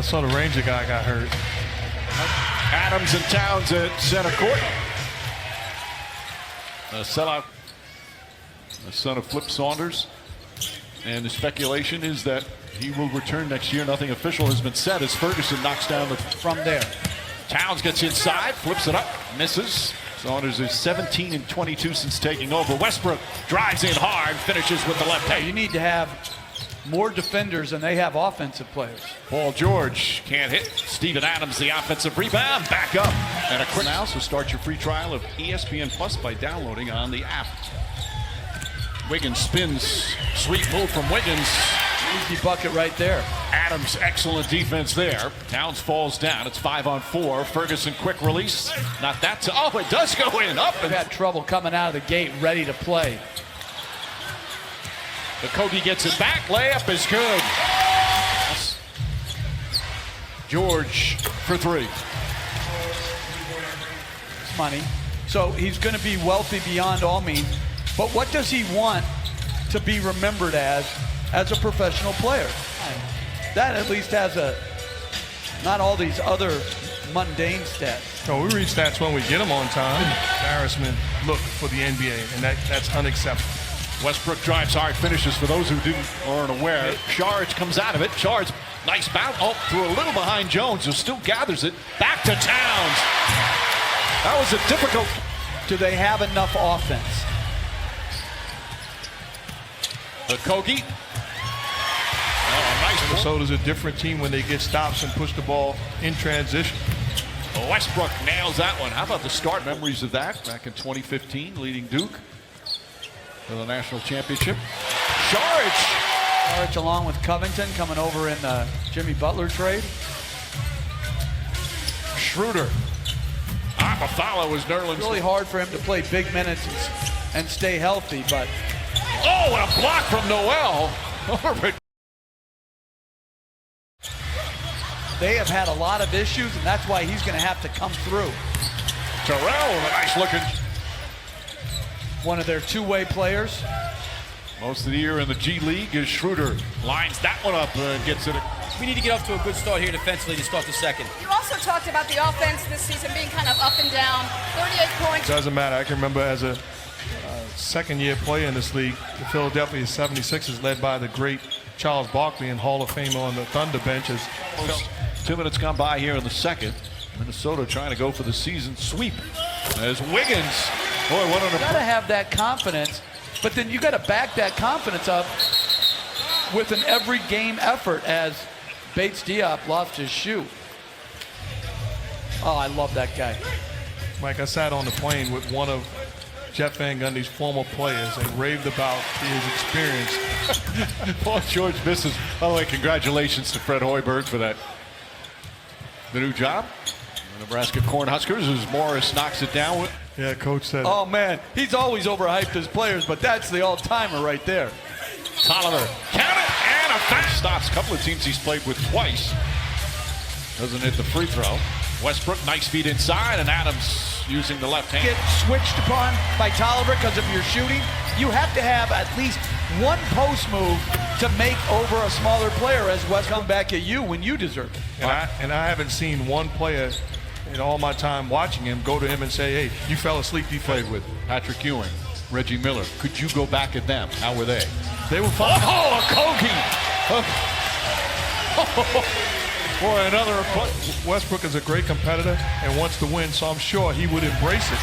saw the Ranger guy got hurt. Adams and Towns at center court. A sellout. The son of Flip Saunders. And the speculation is that he will return next year. Nothing official has been said as Ferguson knocks down from there. Towns gets inside, flips it up, misses. Saunders is 17 and 22 since taking over. Westbrook drives in hard, finishes with the left hand. You need to have more defenders than they have offensive players. Paul George can't hit. Steven Adams, the offensive rebound, back up. And a quick now, so start your free trial of ESPN Plus by downloading on the app. Wiggins spins, sweet move from Wiggins. Easy bucket right there. Adams, excellent defense there. Towns falls down. It's 5-on-4. Ferguson, quick release. Not that. Oh, it does go in. Up. They've had trouble coming out of the gate, ready to play. The Kogi gets it back. Layup is good. George for three. It's money. So he's going to be wealthy beyond all means. But what does he want to be remembered as a professional player? That at least has not all these other mundane stats. No, we read stats when we get them on time. Embarrassment look for the NBA, and that's unacceptable. Westbrook drives hard, finishes for those who aren't aware. Sharge comes out of it. Sharge, nice bounce. Oh, threw a little behind Jones, who still gathers it. Back to Towns. That was a difficult. Do they have enough offense? The Kogi. Oh, nice. Minnesota's a different team when they get stops and push the ball in transition. Westbrook nails that one. How about the start memories of that back in 2015, leading Duke to the national championship? Sharge along with Covington coming over in the Jimmy Butler trade. Schroeder. Amafala was Nerlens. Really hard for him to play big minutes and stay healthy, but. Oh, and a block from Noel. They have had a lot of issues, and that's why he's going to have to come through. Terrell, a nice looking. One of their two-way players. Most of the year in the G League is Schroeder. Lines that one up and gets it. We need to get off to a good start here defensively to start the second. You also talked about the offense this season being kind of up and down. 38 points. Doesn't matter. I can remember as a second-year player in this league, the Philadelphia 76ers led by the great Charles Barkley and Hall of Fame on the Thunder benches. 2 minutes gone by here in the second. Minnesota trying to go for the season sweep. As Wiggins, boy, what on You got to have that confidence, but then you got to back that confidence up with an every game effort as Bates Diop lost his shoe. Oh, I love that guy. Mike, I sat on the plane with one of Jeff Van Gundy's former players and raved about his experience. Paul George misses. By the way, congratulations to Fred Hoiberg for that. The new job. The Nebraska Cornhuskers as Morris knocks it down with. Yeah, coach said. Oh man, he's always overhyped his players, but that's the all-timer right there. Tolliver, count it, and a fast stops. A couple of teams he's played with twice. Doesn't hit the free throw. Westbrook, nice feed inside, and Adams using the left hand. Get switched upon by Tolliver because if you're shooting, you have to have at least one post move to make over a smaller player as West come back at you when you deserve it. And I haven't seen one player in all my time watching him go to him and say, hey, you fell asleep, he played with. Patrick Ewing, Reggie Miller. Could you go back at them? How were they? They were fine. Oh, a Kogi! Boy, another. Westbrook is a great competitor and wants to win, so I'm sure he would embrace it.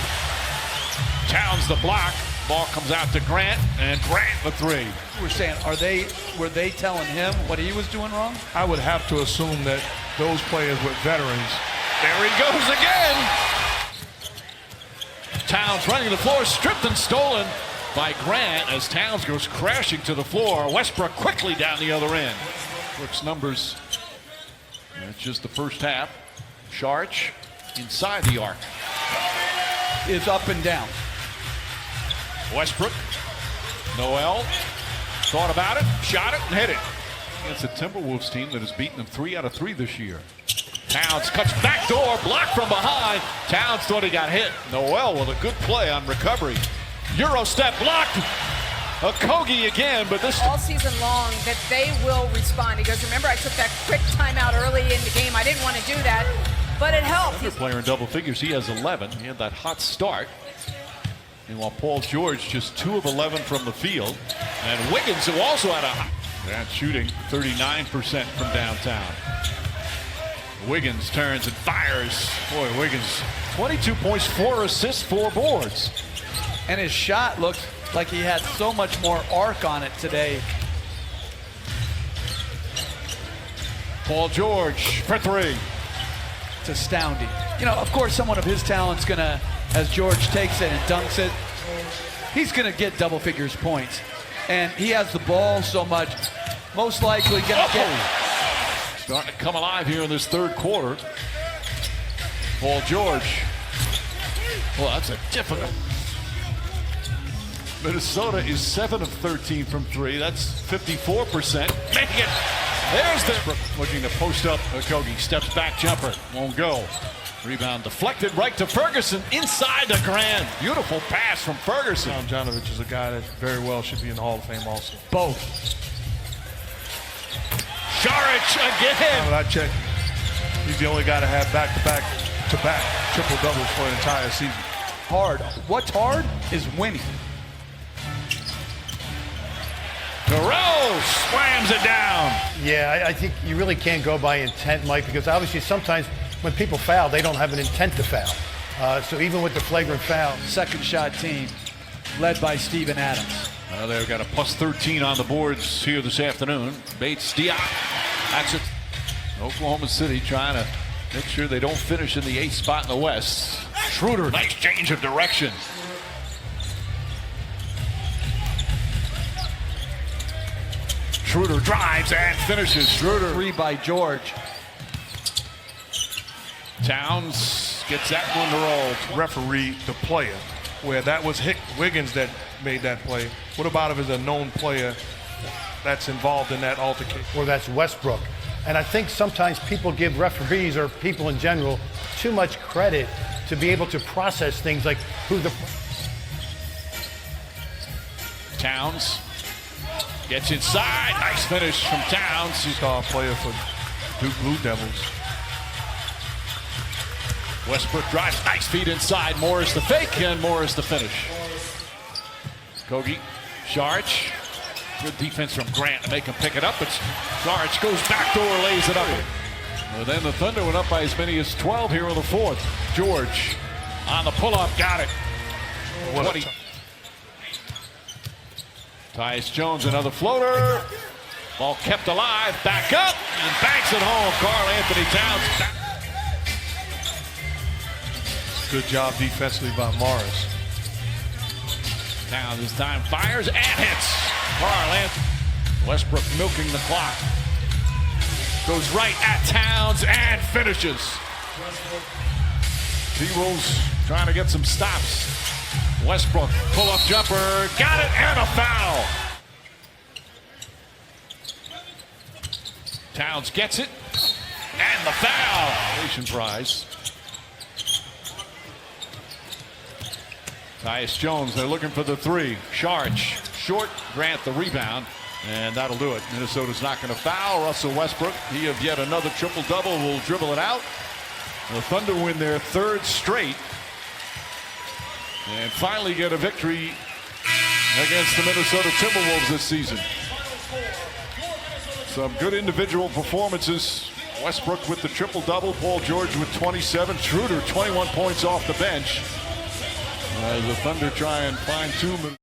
Towns the block. Ball comes out to Grant, and Grant the three. We're saying, were they telling him what he was doing wrong? I would have to assume that those players were veterans. There he goes again. Towns running the floor, stripped and stolen by Grant as Towns goes crashing to the floor. Westbrook quickly down the other end. Brooks numbers. That's just the first half. Sharch inside the arc. Is up and down. Westbrook, Noel, thought about it, shot it, and hit it. It's a Timberwolves team that has beaten them 3 out of 3 this year. Towns cuts back door, blocked from behind. Towns thought he got hit. Noel with a good play on recovery. Euro step blocked. Okogie again, but this all season long that they will respond. He goes, remember, I took that quick timeout early in the game. I didn't want to do that, but it helped. Another player in double figures. He has 11. He had that hot start. And while Paul George just 2 of 11 from the field. And Wiggins, who also had a hot shooting 39% from downtown. Wiggins turns and fires. Boy, Wiggins, 22 points, 4 assists, 4 boards. And his shot looked like he had so much more arc on it today. Paul George for 3. It's astounding. You know, of course, someone of his talent's gonna, as George takes it and dunks it, he's gonna get double figures points. And he has the ball so much, most likely gonna get. Starting to come alive here in this third quarter. Paul George. Well, that's a difficult. Minnesota is 7 of 13 from 3. That's 54%. Making it. There's the looking to post up. Okogie steps back, jumper won't go. Rebound deflected right to Ferguson inside the Grand. Beautiful pass from Ferguson. Tomjanovich is a guy that very well should be in the Hall of Fame also. Both. Saric again. I checked. He's the only guy to have back-to-back triple doubles for an entire season. Hard. What's hard is winning. Garreau slams it down. Yeah, I think you really can't go by intent, Mike, because obviously sometimes when people foul, they don't have an intent to foul. So even with the flagrant foul. Second shot team led by Steven Adams. They've got a plus 13 on the boards here this afternoon. Bates, Diop. That's it. Oklahoma City trying to make sure they don't finish in the 8th spot in the West. Schroeder, nice change of direction. Schroeder drives and finishes. Schroeder. 3 by George. Towns gets that one to roll. Referee the player, where that was Wiggins that made that play. What about if it's a known player that's involved in that altercation? Or that's Westbrook. And I think sometimes people give referees or people in general too much credit to be able to process things like who the... Towns gets inside. Nice finish from Towns. He's a player for Duke Blue Devils. Westbrook drives, nice feed inside. Morris the fake and Morris the finish. Okogie, Saric. Good defense from Grant to make him pick it up. But Saric goes backdoor, lays it up. Well, then the Thunder went up by as many as 12 here in the fourth. George on the pull-up, got it. 20. Tyus Jones, another floater. Ball kept alive, back up, and banks it home. Karl Anthony Towns. Good job defensively by Morris. Towns this time fires and hits. Karl Anthony. Westbrook milking the clock. Goes right at Towns and finishes. T-Wolves trying to get some stops. Westbrook, pull-up jumper, got it, and a foul. Towns gets it, and the foul. Nation prize. Tyus Jones, they're looking for the 3. Saric, short, Grant the rebound, and that'll do it. Minnesota's not going to foul. Russell Westbrook, he of yet another triple-double, will dribble it out. The Thunder win their 3rd straight and finally get a victory against the Minnesota Timberwolves this season. Some good individual performances. Westbrook with the triple-double, Paul George with 27, Schroeder 21 points off the bench. As the Thunder try and fine-tune